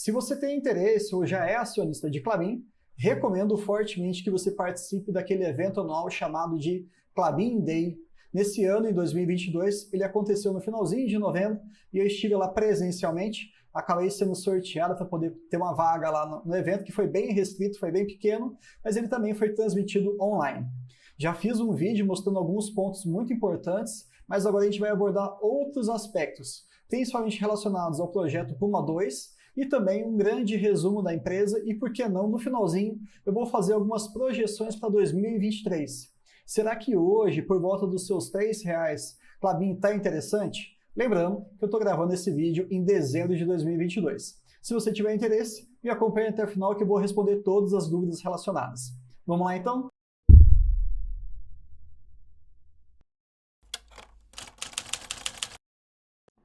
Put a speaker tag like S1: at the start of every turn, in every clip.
S1: Se você tem interesse ou já é acionista de Klabin, recomendo fortemente que você participe daquele evento anual chamado de Klabin Day. Nesse ano, em 2022, ele aconteceu no finalzinho de novembro e eu estive lá presencialmente. Acabei sendo sorteado para poder ter uma vaga lá no evento, que foi bem restrito, foi bem pequeno, mas ele também foi transmitido online. Já fiz um vídeo mostrando alguns pontos muito importantes, mas agora a gente vai abordar outros aspectos, principalmente relacionados ao projeto Puma 2 e também um grande resumo da empresa e, por que não, no finalzinho eu vou fazer algumas projeções para 2023. Será que hoje, por volta dos seus R$3, Klabin está interessante? Lembrando que eu estou gravando esse vídeo em dezembro de 2022. Se você tiver interesse, me acompanhe até o final que eu vou responder todas as dúvidas relacionadas. Vamos lá então?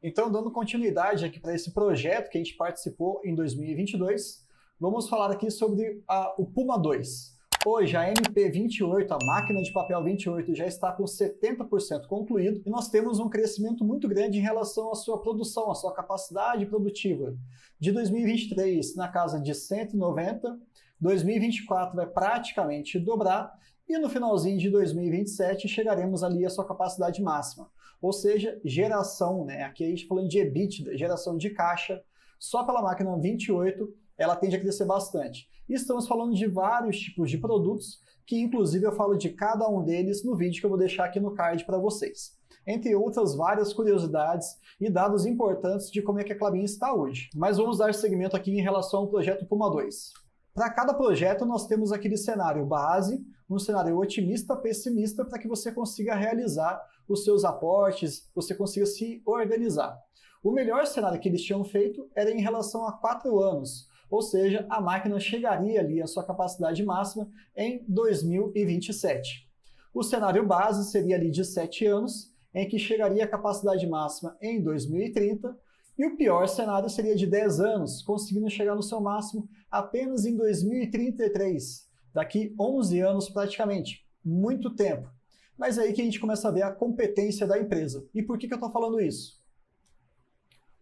S1: Então, dando continuidade aqui para esse projeto que a gente participou em 2022, vamos falar aqui sobre o Puma 2. Hoje, a MP28, a máquina de papel 28, já está com 70% concluído e nós temos um crescimento muito grande em relação à sua produção, à sua capacidade produtiva. De 2023, na casa de 190, 2024 vai praticamente dobrar e no finalzinho de 2027 chegaremos ali à sua capacidade máxima. Ou seja, geração, aqui a gente está falando de EBITDA, geração de caixa, só pela máquina 28 ela tende a crescer bastante. E estamos falando de vários tipos de produtos, que inclusive eu falo de cada um deles no vídeo que eu vou deixar aqui no card para vocês. Entre outras várias curiosidades e dados importantes de como é que a Klabin está hoje. Mas vamos dar seguimento aqui em relação ao projeto Puma 2. Para cada projeto nós temos aquele cenário base, um cenário otimista, pessimista, para que você consiga realizar os seus aportes, você consiga se organizar. O melhor cenário que eles tinham feito era em relação a 4 anos, ou seja, a máquina chegaria ali à sua capacidade máxima em 2027. O cenário base seria ali de 7 anos, em que chegaria à capacidade máxima em 2030, e o pior cenário seria de 10 anos, conseguindo chegar no seu máximo apenas em 2033, daqui 11 anos praticamente, muito tempo. Mas é aí que a gente começa a ver a competência da empresa. E por que eu estou falando isso?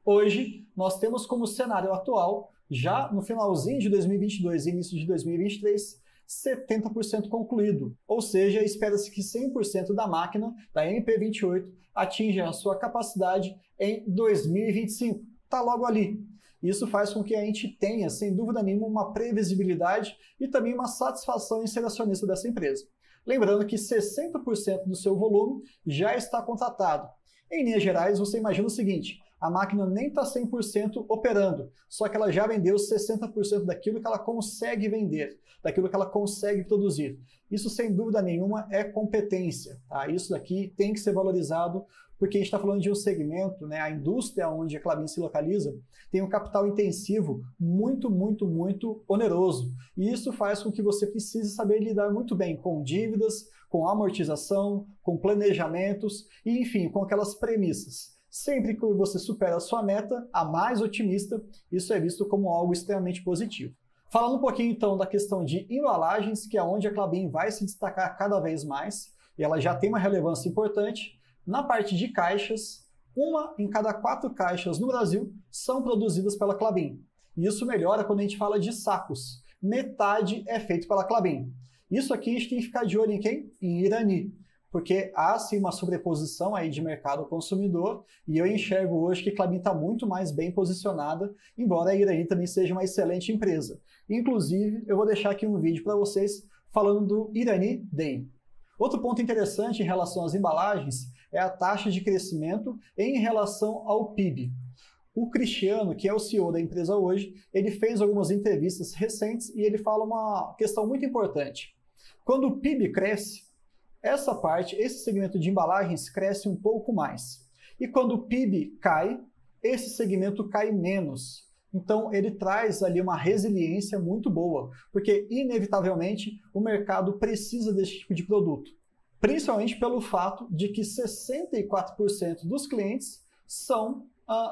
S1: Hoje, nós temos como cenário atual, já no finalzinho de 2022 e início de 2023, 70% concluído, ou seja, espera-se que 100% da máquina, da MP28, atinja a sua capacidade em 2025. Está logo ali. Isso faz com que a gente tenha, sem dúvida nenhuma, uma previsibilidade e também uma satisfação em ser acionista dessa empresa. Lembrando que 60% do seu volume já está contratado. Em linhas gerais, você imagina o seguinte: a máquina nem está 100% operando, só que ela já vendeu 60% daquilo que ela consegue vender, daquilo que ela consegue produzir. Isso, sem dúvida nenhuma, é competência. Tá? Isso daqui tem que ser valorizado, porque a gente está falando de um segmento, a indústria onde a Klabin se localiza, tem um capital intensivo muito, muito, muito oneroso. E isso faz com que você precise saber lidar muito bem com dívidas, com amortização, com planejamentos e, enfim, com aquelas premissas. Sempre que você supera a sua meta, a mais otimista, isso é visto como algo extremamente positivo. Falando um pouquinho então da questão de embalagens, que é onde a Klabin vai se destacar cada vez mais, e ela já tem uma relevância importante, na parte de caixas, 1 em cada 4 caixas no Brasil são produzidas pela Klabin. E isso melhora quando a gente fala de sacos. Metade é feito pela Klabin. Isso aqui a gente tem que ficar de olho em quem? Em Irani. Porque há sim uma sobreposição aí de mercado consumidor e eu enxergo hoje que a Klabin está muito mais bem posicionada, embora a Irani também seja uma excelente empresa. Inclusive, eu vou deixar aqui um vídeo para vocês falando do Irani Day. Outro ponto interessante em relação às embalagens é a taxa de crescimento em relação ao PIB. O Cristiano, que é o CEO da empresa hoje, ele fez algumas entrevistas recentes e ele fala uma questão muito importante. Quando o PIB cresce, essa parte, esse segmento de embalagens cresce um pouco mais. E quando o PIB cai, esse segmento cai menos. Então, ele traz ali uma resiliência muito boa, porque, inevitavelmente, o mercado precisa desse tipo de produto. Principalmente pelo fato de que 64% dos clientes são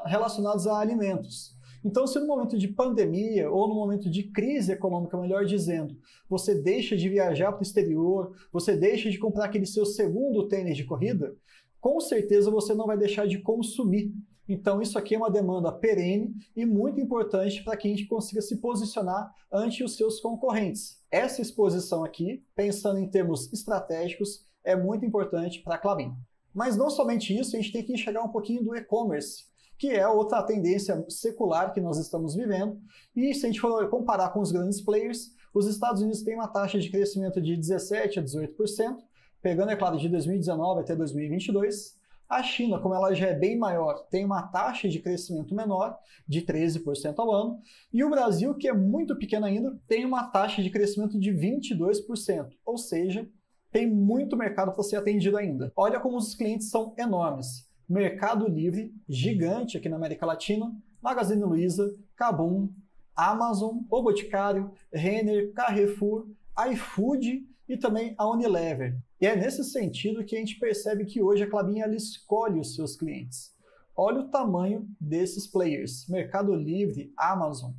S1: relacionados a alimentos. Então, se no momento de pandemia ou no momento de crise econômica, melhor dizendo, você deixa de viajar para o exterior, você deixa de comprar aquele seu segundo tênis de corrida, com certeza você não vai deixar de consumir. Então isso aqui é uma demanda perene e muito importante para que a gente consiga se posicionar ante os seus concorrentes. Essa exposição aqui, pensando em termos estratégicos, é muito importante para a Klabin. Mas não somente isso, a gente tem que enxergar um pouquinho do e-commerce, que é outra tendência secular que nós estamos vivendo. E se a gente for comparar com os grandes players, os Estados Unidos têm uma taxa de crescimento de 17% a 18%, pegando, é claro, de 2019 até 2022. A China, como ela já é bem maior, tem uma taxa de crescimento menor, de 13% ao ano. E o Brasil, que é muito pequeno ainda, tem uma taxa de crescimento de 22%. Ou seja, tem muito mercado para ser atendido ainda. Olha como os clientes são enormes. Mercado Livre, gigante aqui na América Latina, Magazine Luiza, Kabum, Amazon, O Boticário, Renner, Carrefour, iFood e também a Unilever. E é nesse sentido que a gente percebe que hoje a Klabin ela escolhe os seus clientes. Olha o tamanho desses players. Mercado Livre, Amazon.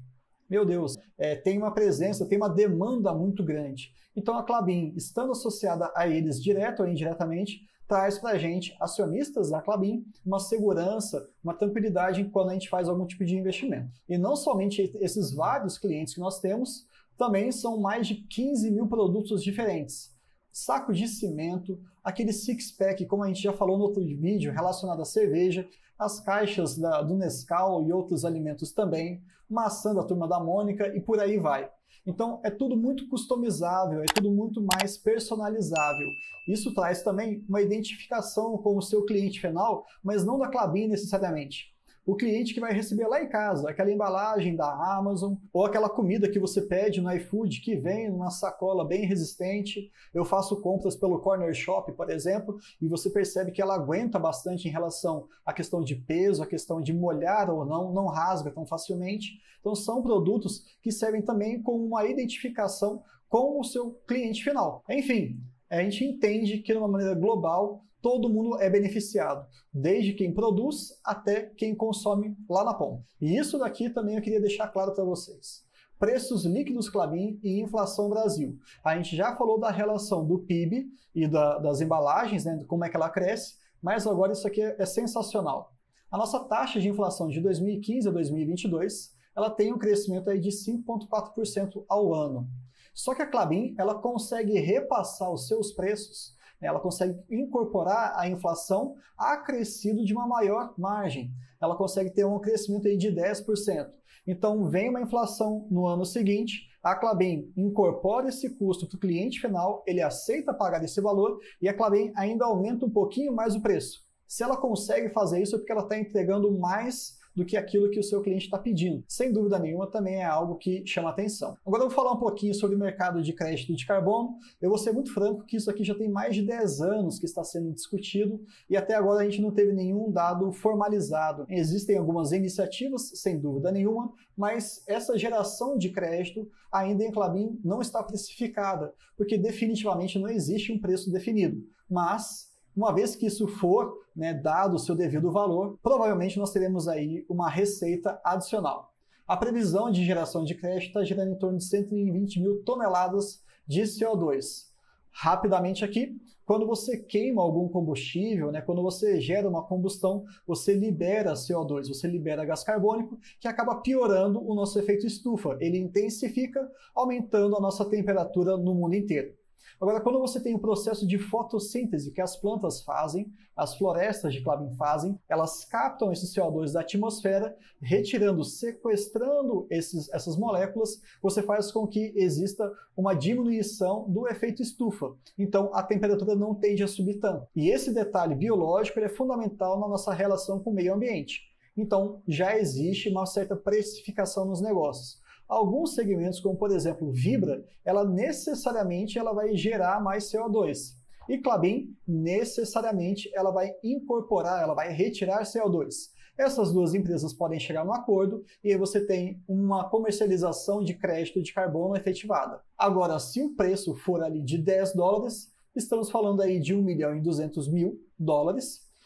S1: Meu Deus, tem uma presença, tem uma demanda muito grande. Então a Klabin, estando associada a eles direto ou indiretamente, traz para a gente, acionistas da Klabin, uma segurança, uma tranquilidade quando a gente faz algum tipo de investimento. E não somente esses vários clientes que nós temos, também são mais de 15 mil produtos diferentes. Saco de cimento, aquele six-pack, como a gente já falou no outro vídeo, relacionado à cerveja, as caixas do Nescau e outros alimentos também, maçã da Turma da Mônica e por aí vai. Então é tudo muito customizável, é tudo muito mais personalizável. Isso traz também uma identificação com o seu cliente final, mas não da Klabin necessariamente. O cliente que vai receber lá em casa aquela embalagem da Amazon ou aquela comida que você pede no iFood que vem numa sacola bem resistente. Eu faço compras pelo Corner Shop, por exemplo, e você percebe que ela aguenta bastante em relação à questão de peso, a questão de molhar ou não, não rasga tão facilmente. Então são produtos que servem também como uma identificação com o seu cliente final. Enfim, a gente entende que de uma maneira global todo mundo é beneficiado, desde quem produz até quem consome lá na ponta. E isso daqui também eu queria deixar claro para vocês. Preços líquidos Klabin e inflação Brasil. A gente já falou da relação do PIB e das embalagens, né, como é que ela cresce, mas agora isso aqui é sensacional. A nossa taxa de inflação de 2015 a 2022, ela tem um crescimento aí de 5,4% ao ano. Só que a Klabin, ela consegue repassar os seus preços, ela consegue incorporar a inflação acrescido de uma maior margem. Ela consegue ter um crescimento aí de 10%. Então, vem uma inflação no ano seguinte, a Klabin incorpora esse custo para o cliente final, ele aceita pagar esse valor e a Klabin ainda aumenta um pouquinho mais o preço. Se ela consegue fazer isso é porque ela está entregando mais do que aquilo que o seu cliente está pedindo. Sem dúvida nenhuma, também é algo que chama atenção. Agora eu vou falar um pouquinho sobre o mercado de crédito de carbono. Eu vou ser muito franco que isso aqui já tem mais de 10 anos que está sendo discutido e até agora a gente não teve nenhum dado formalizado. Existem algumas iniciativas, sem dúvida nenhuma, mas essa geração de crédito ainda em Klabin não está precificada, porque definitivamente não existe um preço definido. Mas uma vez que isso for, né, dado o seu devido valor, provavelmente nós teremos aí uma receita adicional. A previsão de geração de crédito está girando em torno de 120 mil toneladas de CO2. Rapidamente aqui, quando você queima algum combustível, né, quando você gera uma combustão, você libera CO2, você libera gás carbônico, que acaba piorando o nosso efeito estufa. Ele intensifica, aumentando a nossa temperatura no mundo inteiro. Agora, quando você tem o processo de fotossíntese que as plantas fazem, as florestas de Klabin fazem, elas captam esse CO2 da atmosfera, retirando, sequestrando essas moléculas, você faz com que exista uma diminuição do efeito estufa. Então, a temperatura não tende a subir tanto. E esse detalhe biológico é fundamental na nossa relação com o meio ambiente. Então, já existe uma certa precificação nos negócios. Alguns segmentos, como por exemplo Vibra, ela necessariamente vai gerar mais CO2. E Klabin, necessariamente, ela vai incorporar, ela vai retirar CO2. Essas duas empresas podem chegar num acordo e aí você tem uma comercialização de crédito de carbono efetivada. Agora, se o preço for ali de $10, estamos falando aí de $1.200.000.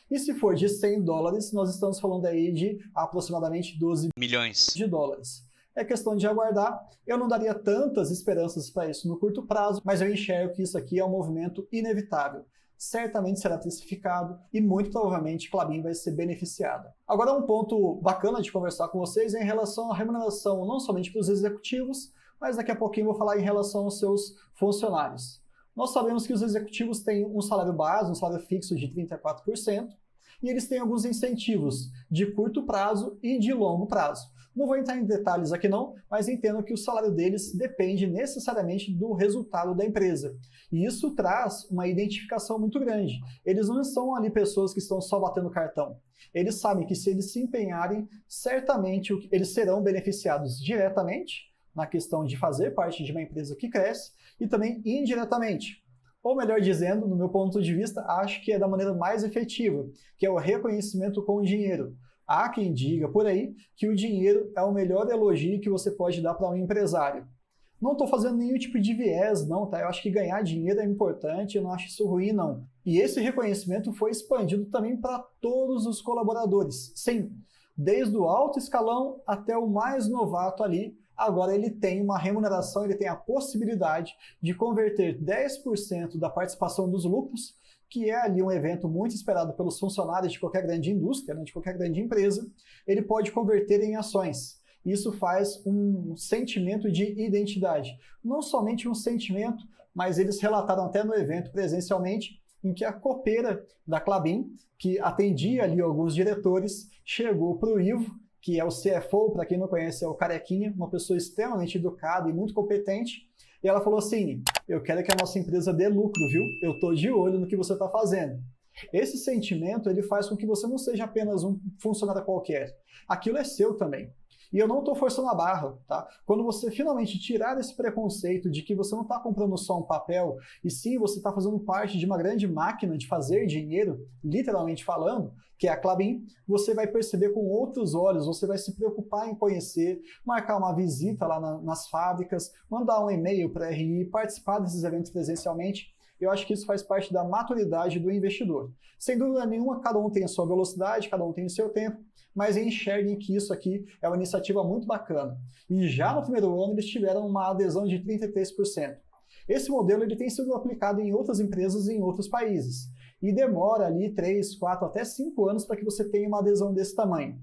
S1: E se for de $100, nós estamos falando aí de aproximadamente 12 milhões de dólares. É questão de aguardar. Eu não daria tantas esperanças para isso no curto prazo, mas eu enxergo que isso aqui é um movimento inevitável. certamente será precificado e muito provavelmente Klabin vai ser beneficiada. Agora, um ponto bacana de conversar com vocês é em relação à remuneração, não somente para os executivos, mas daqui a pouquinho eu vou falar em relação aos seus funcionários. Nós sabemos que os executivos têm um salário base, um salário fixo de 34%, e eles têm alguns incentivos de curto prazo e de longo prazo. Não vou entrar em detalhes aqui não, mas entendo que o salário deles depende necessariamente do resultado da empresa. E isso traz uma identificação muito grande. Eles não são ali pessoas que estão só batendo cartão. Eles sabem que se eles se empenharem, certamente eles serão beneficiados diretamente na questão de fazer parte de uma empresa que cresce e também indiretamente. Ou melhor dizendo, no meu ponto de vista, acho que é da maneira mais efetiva, que é o reconhecimento com o dinheiro. Há quem diga por aí que o dinheiro é o melhor elogio que você pode dar para um empresário. Não estou fazendo nenhum tipo de viés, não, tá? Eu acho que ganhar dinheiro é importante, eu não acho isso ruim, não. E esse reconhecimento foi expandido também para todos os colaboradores. Sim, desde o alto escalão até o mais novato ali, agora ele tem uma remuneração, ele tem a possibilidade de converter 10% da participação dos lucros, que é ali um evento muito esperado pelos funcionários de qualquer grande indústria, né, de qualquer grande empresa, ele pode converter em ações. Isso faz um sentimento de identidade. Não somente um sentimento, mas eles relataram até no evento presencialmente, em que a copeira da Klabin, que atendia ali alguns diretores, chegou para o Ivo, que é o CFO, para quem não conhece, é o carequinha, uma pessoa extremamente educada e muito competente, e ela falou assim, eu quero que a nossa empresa dê lucro, viu? Eu estou de olho no que você está fazendo. Esse sentimento, ele faz com que você não seja apenas um funcionário qualquer. Aquilo é seu também. E eu não estou forçando a barra, tá? Quando você finalmente tirar esse preconceito de que você não está comprando só um papel, e sim você está fazendo parte de uma grande máquina de fazer dinheiro, literalmente falando, que é a Klabin, você vai perceber com outros olhos, você vai se preocupar em conhecer, marcar uma visita lá nas fábricas, mandar um e-mail para a RI, participar desses eventos presencialmente. Eu acho que isso faz parte da maturidade do investidor. Sem dúvida nenhuma, cada um tem a sua velocidade, cada um tem o seu tempo, mas enxerguem que isso aqui é uma iniciativa muito bacana. E já no primeiro ano eles tiveram uma adesão de 33%. Esse modelo ele tem sido aplicado em outras empresas e em outros países. E demora ali 3, 4, até 5 anos para que você tenha uma adesão desse tamanho.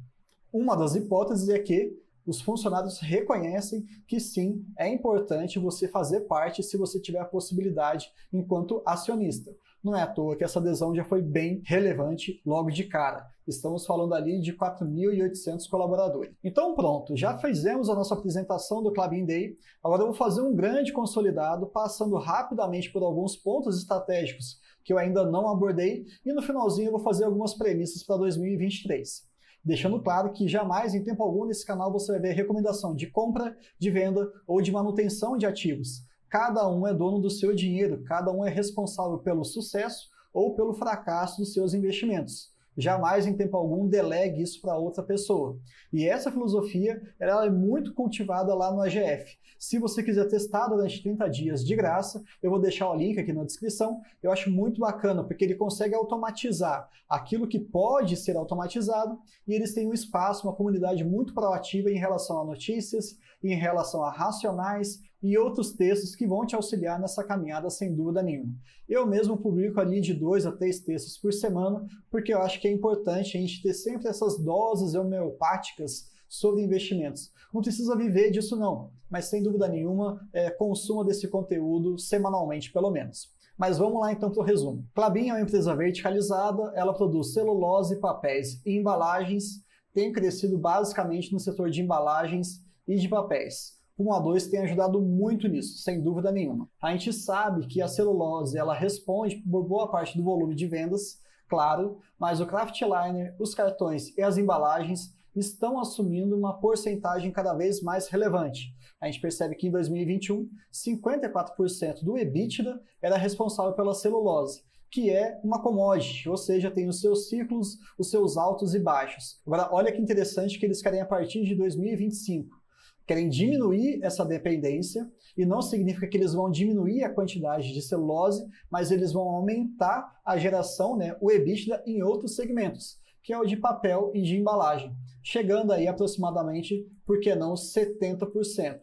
S1: Uma das hipóteses é que os funcionários reconhecem que sim, é importante você fazer parte se você tiver a possibilidade enquanto acionista. Não é à toa que essa adesão já foi bem relevante logo de cara. Estamos falando ali de 4.800 colaboradores. Então pronto, já fizemos a nossa apresentação do Klabin Day. Agora eu vou fazer um grande consolidado, passando rapidamente por alguns pontos estratégicos que eu ainda não abordei, e no finalzinho eu vou fazer algumas premissas para 2023. Deixando claro que jamais, em tempo algum, nesse canal você vai ver recomendação de compra, de venda ou de manutenção de ativos. Cada um é dono do seu dinheiro, cada um é responsável pelo sucesso ou pelo fracasso dos seus investimentos. Jamais, em tempo algum, delegue isso para outra pessoa. E essa filosofia ela é muito cultivada lá no AGF. Se você quiser testar durante 30 dias de graça, eu vou deixar o link aqui na descrição. Eu acho muito bacana, porque ele consegue automatizar aquilo que pode ser automatizado, e eles têm um espaço, uma comunidade muito proativa em relação a notícias, em relação a racionais e outros textos que vão te auxiliar nessa caminhada sem dúvida nenhuma. Eu mesmo publico ali de 2 a 3 textos por semana, porque eu acho que é importante a gente ter sempre essas doses homeopáticas sobre investimentos. Não precisa viver disso não, mas sem dúvida nenhuma, consuma desse conteúdo semanalmente pelo menos. Mas vamos lá então para o resumo. Klabin é uma empresa verticalizada, ela produz celulose, papéis e embalagens, tem crescido basicamente no setor de embalagens e de papéis. O 1A2 tem ajudado muito nisso, sem dúvida nenhuma. A gente sabe que a celulose ela responde por boa parte do volume de vendas, claro, mas o kraftliner, os cartões e as embalagens estão assumindo uma porcentagem cada vez mais relevante. A gente percebe que em 2021, 54% do EBITDA era responsável pela celulose, que é uma commodity, ou seja, tem os seus ciclos, os seus altos e baixos. Agora, olha que interessante que eles querem a partir de 2025. Querem diminuir essa dependência, e não significa que eles vão diminuir a quantidade de celulose, mas eles vão aumentar a geração, o EBITDA, em outros segmentos, que é o de papel e de embalagem, chegando aí aproximadamente, por que não, 70%.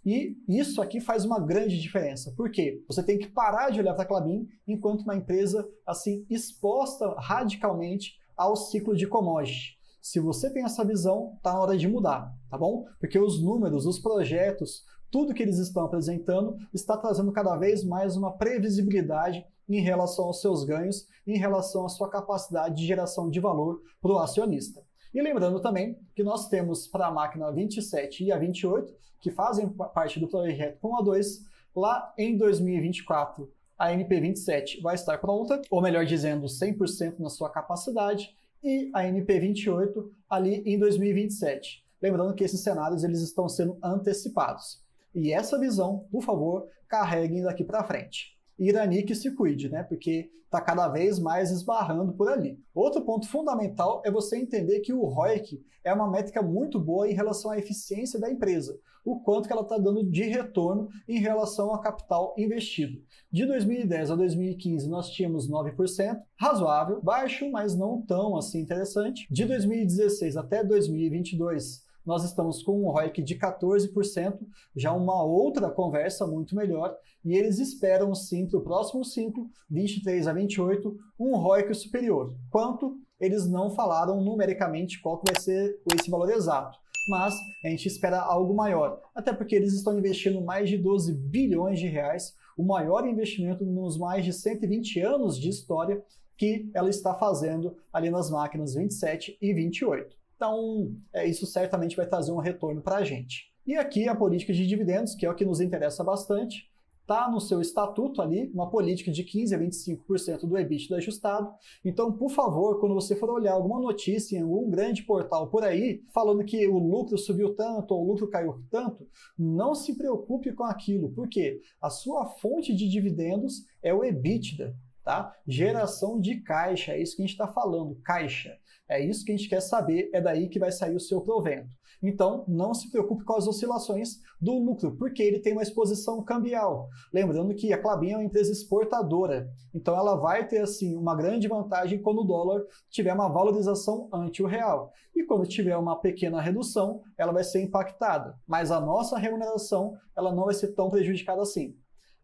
S1: E isso aqui faz uma grande diferença. Por quê? Você tem que parar de olhar para a Klabin enquanto uma empresa assim exposta radicalmente ao ciclo de commodity. Se você tem essa visão, está na hora de mudar, tá bom? Porque os números, os projetos, tudo que eles estão apresentando está trazendo cada vez mais uma previsibilidade em relação aos seus ganhos, em relação à sua capacidade de geração de valor para o acionista. E lembrando também que nós temos para a máquina 27 e a 28, que fazem parte do projeto com a 2, lá em 2024 a NP27 vai estar pronta, ou melhor dizendo, 100% na sua capacidade, e a NP28 ali em 2027. Lembrando que esses cenários eles estão sendo antecipados. E essa visão, por favor, carreguem daqui para frente. Irani que se cuide, né? Porque está cada vez mais esbarrando por ali. Outro ponto fundamental é você entender que o ROIC é uma métrica muito boa em relação à eficiência da empresa, o quanto que ela está dando de retorno em relação ao capital investido. De 2010 a 2015 nós tínhamos 9%, razoável, baixo, mas não tão assim interessante. De 2016 até 2022 nós estamos com um ROIC de 14%, já uma outra conversa muito melhor, e eles esperam sim para o próximo ciclo, 23 a 28, um ROIC superior. Quanto? Eles não falaram numericamente qual que vai ser esse valor exato, mas a gente espera algo maior, até porque eles estão investindo mais de 12 bilhões de reais, o maior investimento nos mais de 120 anos de história que ela está fazendo ali nas máquinas 27 e 28. Então, isso certamente vai trazer um retorno para a gente. E aqui a política de dividendos, que é o que nos interessa bastante, está no seu estatuto ali, uma política de 15% a 25% do EBITDA ajustado. Então, por favor, quando você for olhar alguma notícia em algum grande portal por aí, falando que o lucro subiu tanto ou o lucro caiu tanto, não se preocupe com aquilo, porque a sua fonte de dividendos é o EBITDA. Tá? Geração de caixa, é isso que a gente está falando, caixa. É isso que a gente quer saber, é daí que vai sair o seu provento. Então, não se preocupe com as oscilações do lucro, porque ele tem uma exposição cambial. Lembrando que a Klabin é uma empresa exportadora, então ela vai ter assim uma grande vantagem quando o dólar tiver uma valorização ante o real. E quando tiver uma pequena redução, ela vai ser impactada. Mas a nossa remuneração, ela não vai ser tão prejudicada assim.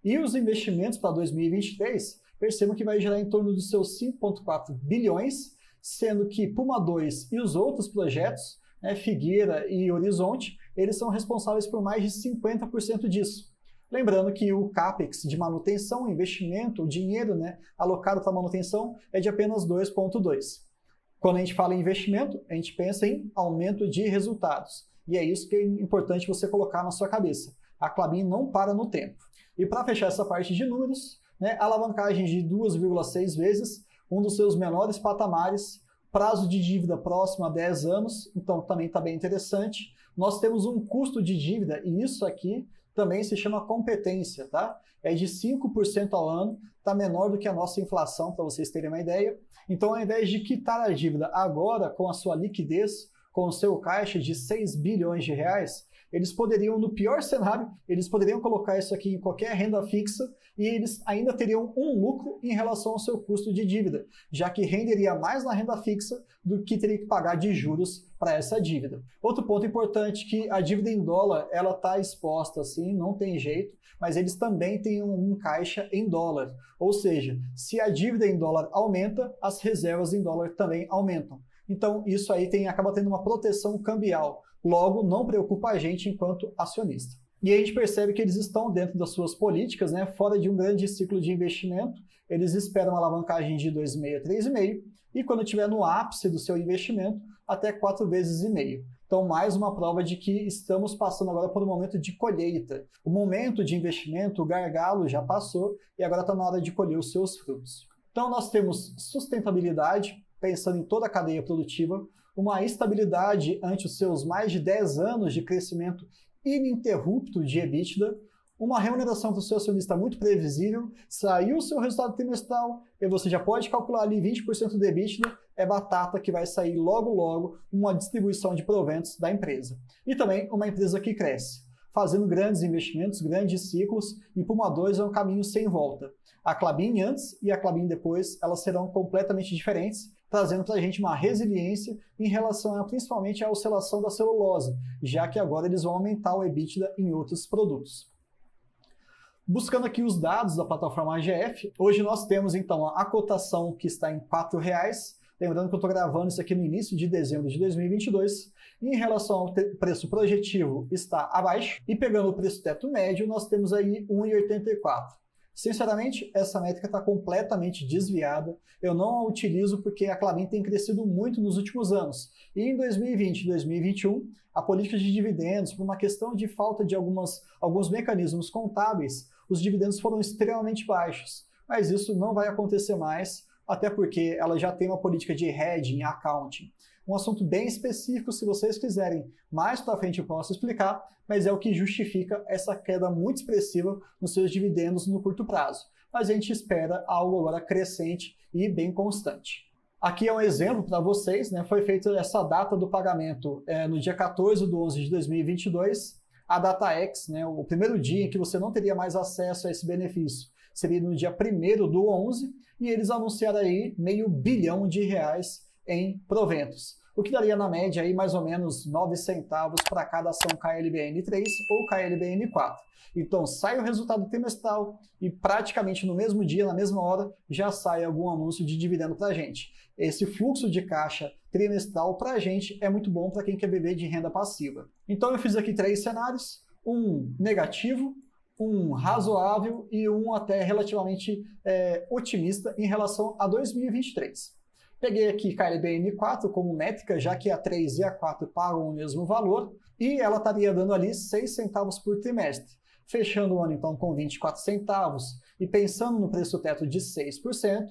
S1: E os investimentos para 2023, percebam que vai gerar em torno dos seus 5,4 bilhões, sendo que Puma 2 e os outros projetos, né, Figueira e Horizonte, eles são responsáveis por mais de 50% disso. Lembrando que o CAPEX de manutenção, investimento, o dinheiro, né, alocado para manutenção é de apenas 2,2. Quando a gente fala em investimento, a gente pensa em aumento de resultados. E é isso que é importante você colocar na sua cabeça. A Klabin não para no tempo. E para fechar essa parte de números, né, alavancagem de 2,6 vezes, um dos seus menores patamares, prazo de dívida próximo a 10 anos, então também está bem interessante. Nós temos um custo de dívida, e isso aqui também se chama competência, tá? É de 5% ao ano, está menor do que a nossa inflação, para vocês terem uma ideia. Então, ao invés de quitar a dívida agora com a sua liquidez, com o seu caixa de 6 bilhões de reais, eles poderiam, no pior cenário, eles poderiam colocar isso aqui em qualquer renda fixa e eles ainda teriam um lucro em relação ao seu custo de dívida, já que renderia mais na renda fixa do que teria que pagar de juros para essa dívida. Outro ponto importante que a dívida em dólar, ela está exposta assim, não tem jeito, mas eles também têm um caixa em dólar. Ou seja, se a dívida em dólar aumenta, as reservas em dólar também aumentam. Então, isso aí acaba tendo uma proteção cambial. Logo, não preocupa a gente enquanto acionista. E a gente percebe que eles estão dentro das suas políticas, né, fora de um grande ciclo de investimento. Eles esperam uma alavancagem de 2,5 a 3,5 e quando estiver no ápice do seu investimento, até 4,5 vezes. Então, mais uma prova de que estamos passando agora por um momento de colheita. O momento de investimento, o gargalo já passou e agora está na hora de colher os seus frutos. Então, nós temos sustentabilidade, pensando em toda a cadeia produtiva, uma estabilidade ante os seus mais de 10 anos de crescimento ininterrupto de EBITDA, uma remuneração para o seu acionista muito previsível, saiu o seu resultado trimestral e você já pode calcular ali 20% de EBITDA, é batata que vai sair logo logo uma distribuição de proventos da empresa. E também uma empresa que cresce, fazendo grandes investimentos, grandes ciclos, e Puma 2 é um caminho sem volta. A Klabin antes e a Klabin depois, elas serão completamente diferentes trazendo para a gente uma resiliência em relação principalmente à oscilação da celulose, já que agora eles vão aumentar o EBITDA em outros produtos. Buscando aqui os dados da plataforma AGF, hoje nós temos então a cotação que está em R$ 4,00, lembrando que eu estou gravando isso aqui no início de dezembro de 2022, em relação ao preço projetivo está abaixo, e pegando o preço teto médio, nós temos aí R$ 1,84. Sinceramente, essa métrica está completamente desviada, eu não a utilizo porque a Klabin tem crescido muito nos últimos anos, e em 2020 e 2021, a política de dividendos, por uma questão de falta de alguns mecanismos contábeis, os dividendos foram extremamente baixos, mas isso não vai acontecer mais, até porque ela já tem uma política de hedging, accounting. Um assunto bem específico, se vocês quiserem, mais para frente eu posso explicar, mas é o que justifica essa queda muito expressiva nos seus dividendos no curto prazo. Mas a gente espera algo agora crescente e bem constante. Aqui é um exemplo para vocês, né? Foi feita essa data do pagamento no dia 14/11 de 2022, a data X, né? O primeiro dia em que você não teria mais acesso a esse benefício, seria no dia 1º/11, e eles anunciaram aí R$500 bilhão em proventos, o que daria na média aí mais ou menos 9 centavos para cada ação KLBN3 ou KLBN4. Então sai o resultado trimestral e praticamente no mesmo dia, na mesma hora, já sai algum anúncio de dividendo para a gente. Esse fluxo de caixa trimestral para a gente é muito bom para quem quer viver de renda passiva. Então eu fiz aqui 3 cenários, um negativo, um razoável e um até relativamente otimista em relação a 2023. Peguei aqui KLBN4 como métrica, já que a 3 e a 4 pagam o mesmo valor, e ela estaria dando ali 6 centavos por trimestre. Fechando o ano então com 24 centavos e pensando no preço teto de 6%,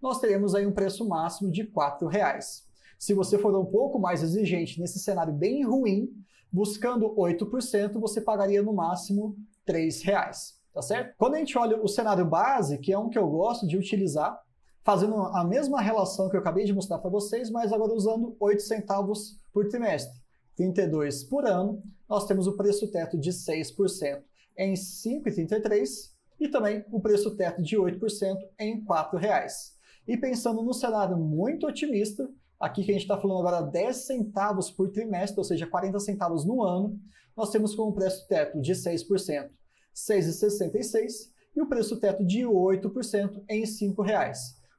S1: nós teremos aí um preço máximo de R$ 4,00. Se você for um pouco mais exigente nesse cenário bem ruim, buscando 8%, você pagaria no máximo R$ 3,00, tá certo? Quando a gente olha o cenário base, que é um que eu gosto de utilizar, fazendo a mesma relação que eu acabei de mostrar para vocês, mas agora usando 8 centavos por trimestre, 32 por ano, nós temos o preço teto de 6% em R$ 5,33 e também o preço teto de 8% em R$ 4,00. E pensando no cenário muito otimista, aqui que a gente está falando agora 10 centavos por trimestre, ou seja, 40 centavos no ano, nós temos como preço teto de 6%, R$ 6,66 e o preço teto de 8% em R$ 5,00.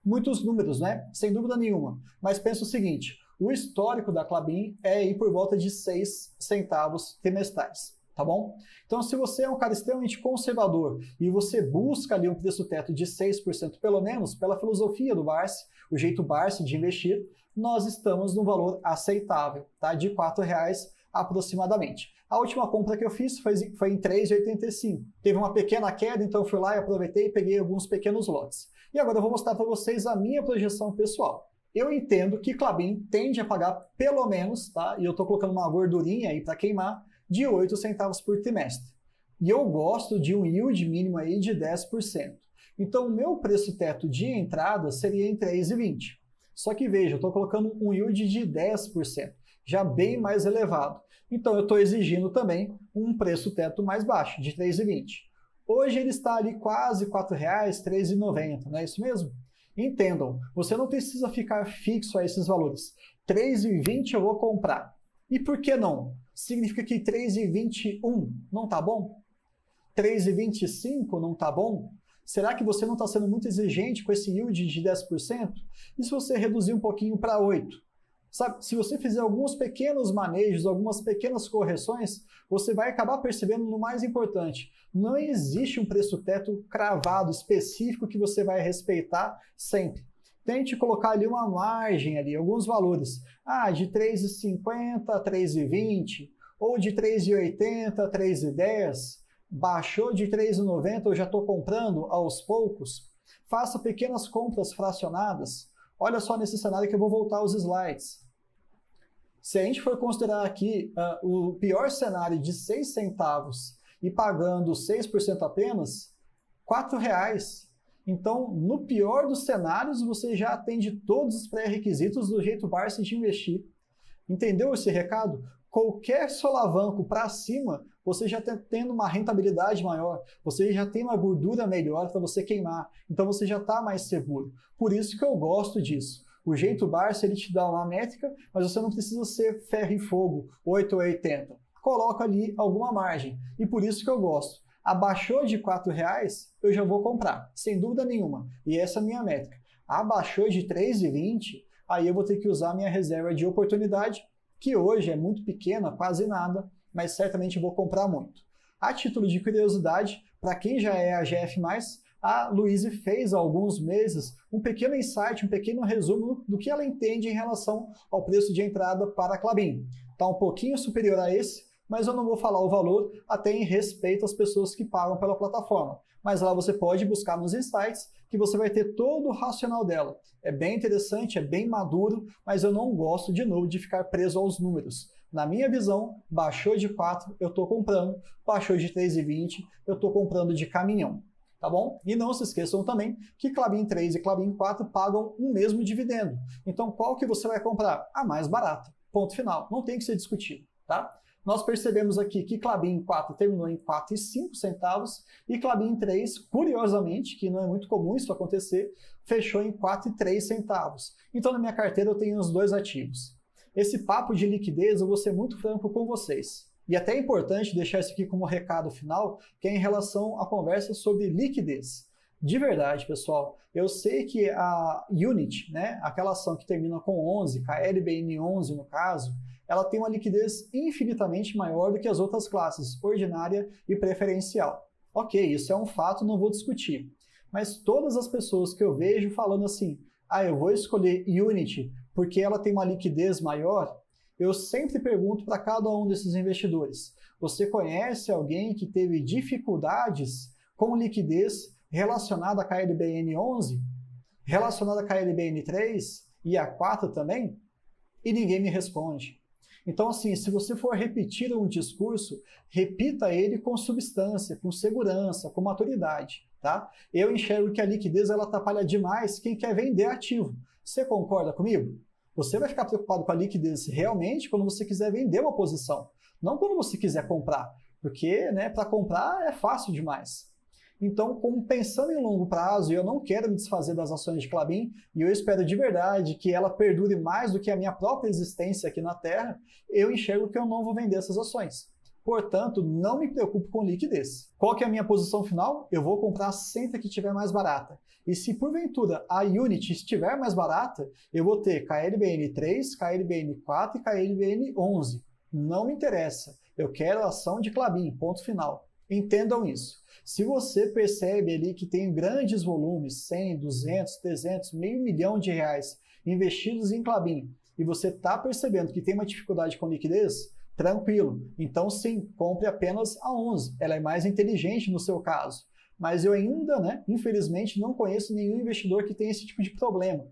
S1: Muitos números, né? Sem dúvida nenhuma. Mas pensa o seguinte, o histórico da Klabin é aí por volta de 6 centavos trimestrais, tá bom? Então, se você é um cara extremamente conservador e você busca ali um preço teto de 6% pelo menos, pela filosofia do Barsi, o jeito Barsi de investir, nós estamos num valor aceitável, tá? De R$ 4,00 aproximadamente. A última compra que eu fiz foi em R$ 3,85. Teve uma pequena queda, então eu fui lá e aproveitei e peguei alguns pequenos lotes. E agora eu vou mostrar para vocês a minha projeção pessoal. Eu entendo que Klabin tende a pagar pelo menos, tá? E eu estou colocando uma gordurinha aí para queimar, de 8 centavos por trimestre. E eu gosto de um yield mínimo aí de 10%. Então o meu preço teto de entrada seria em R$ 3,20. Só que veja, eu estou colocando um yield de 10%, já bem mais elevado. Então eu estou exigindo também um preço teto mais baixo, de R$ 3,20. Hoje ele está ali quase R$ 4,00, R$ 3,90, não é isso mesmo? Entendam, você não precisa ficar fixo a esses valores. R$ 3,20 eu vou comprar. E por que não? Significa que R$ 3,21 não está bom? R$ 3,25 não está bom? Será que você não está sendo muito exigente com esse yield de 10%? E se você reduzir um pouquinho para 8%? Sabe, se você fizer alguns pequenos manejos, algumas pequenas correções, você vai acabar percebendo no mais importante. Não existe um preço teto cravado, específico, que você vai respeitar sempre. Tente colocar ali uma margem, ali, alguns valores. De R$ 3,50 a R$ 3,20, ou de R$ 3,80 a R$ 3,10. Baixou de R$ 3,90, eu já estou comprando aos poucos. Faça pequenas compras fracionadas. Olha só nesse cenário que eu vou voltar aos slides. Se a gente for considerar aqui o pior cenário de 6 centavos e pagando 6% apenas, R$ 4,00. Então, no pior dos cenários, você já atende todos os pré-requisitos do jeito Barsi de investir. Entendeu esse recado? Qualquer solavanco para cima, você já está tendo uma rentabilidade maior, você já tem uma gordura melhor para você queimar, então você já está mais seguro. Por isso que eu gosto disso. O jeito Barça, ele te dá uma métrica, mas você não precisa ser ferro e fogo, 8 ou 80. Coloca ali alguma margem, e por isso que eu gosto. Abaixou de R$ 4,00, eu já vou comprar, sem dúvida nenhuma, e essa é a minha métrica. Abaixou de R$ 3,20, aí eu vou ter que usar a minha reserva de oportunidade, que hoje é muito pequena, quase nada, mas certamente vou comprar muito. A título de curiosidade, para quem já é AGF+, a Luize fez há alguns meses um pequeno insight, um pequeno resumo do que ela entende em relação ao preço de entrada para a Klabin. Está um pouquinho superior a esse, mas eu não vou falar o valor, até em respeito às pessoas que pagam pela plataforma. Mas lá você pode buscar nos insights, que você vai ter todo o racional dela. É bem interessante, é bem maduro, mas eu não gosto, de novo, de ficar preso aos números. Na minha visão, baixou de 4, eu estou comprando, baixou de 3,20, eu estou comprando de caminhão. Tá bom? E não se esqueçam também que Klabin 3 e Klabin 4 pagam o mesmo dividendo. Então, qual que você vai comprar? A mais barata. Ponto final. Não tem que ser discutido, tá? Nós percebemos aqui que Klabin 4 terminou em R$ 4,05 e Klabin 3, curiosamente, que não é muito comum isso acontecer, fechou em R$ 4,03. Então, na minha carteira eu tenho os dois ativos. Esse papo de liquidez, eu vou ser muito franco com vocês. E até é importante deixar isso aqui como recado final, que é em relação à conversa sobre liquidez. De verdade, pessoal, eu sei que a Unity, né, aquela ação que termina com 11, KLBN 11 no caso, ela tem uma liquidez infinitamente maior do que as outras classes, ordinária e preferencial. Ok, isso é um fato, não vou discutir. Mas todas as pessoas que eu vejo falando assim, eu vou escolher Unity porque ela tem uma liquidez maior, eu sempre pergunto para cada um desses investidores, você conhece alguém que teve dificuldades com liquidez relacionada a KLBN 11, relacionada a KLBN 3 e a 4 também? E ninguém me responde. Então, assim, se você for repetir um discurso, repita ele com substância, com segurança, com maturidade, tá? Eu enxergo que a liquidez ela atrapalha demais quem quer vender ativo. Você concorda comigo? Você vai ficar preocupado com a liquidez realmente quando você quiser vender uma posição, não quando você quiser comprar, porque para comprar é fácil demais. Então, como pensando em longo prazo, e eu não quero me desfazer das ações de Klabin, e eu espero de verdade que ela perdure mais do que a minha própria existência aqui na Terra, eu enxergo que eu não vou vender essas ações. Portanto, não me preocupo com liquidez. Qual que é a minha posição final? Eu vou comprar sempre que estiver mais barata. E se porventura a Unity estiver mais barata, eu vou ter KLBN 3, KLBN 4 e KLBN 11. Não me interessa. Eu quero a ação de Klabin, ponto final. Entendam isso. Se você percebe ali que tem grandes volumes, 100, 200, 300, meio milhão de reais investidos em Klabin, e você está percebendo que tem uma dificuldade com liquidez, tranquilo. Então sim, compre apenas a 11. Ela é mais inteligente no seu caso. Mas eu ainda, infelizmente, não conheço nenhum investidor que tenha esse tipo de problema.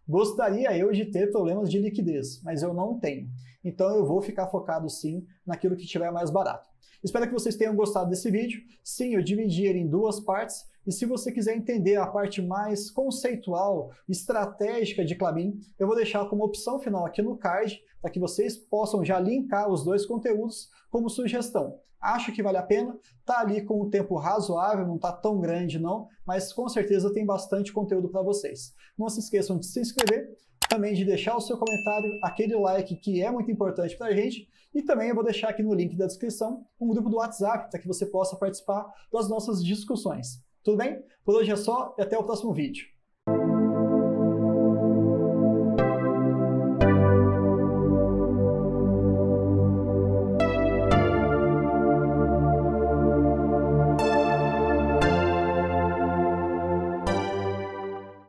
S1: Gostaria eu de ter problemas de liquidez, mas eu não tenho. Então eu vou ficar focado sim naquilo que estiver mais barato. Espero que vocês tenham gostado desse vídeo. Sim, eu dividi ele em duas partes. E se você quiser entender a parte mais conceitual, estratégica de Klabin, eu vou deixar como opção final aqui no card, para que vocês possam já linkar os dois conteúdos como sugestão. Acho que vale a pena, está ali com um tempo razoável, não está tão grande não, mas com certeza tem bastante conteúdo para vocês. Não se esqueçam de se inscrever, também de deixar o seu comentário, aquele like que é muito importante para a gente, e também eu vou deixar aqui no link da descrição um grupo do WhatsApp para que você possa participar das nossas discussões. Tudo bem? Por hoje é só e até o próximo vídeo.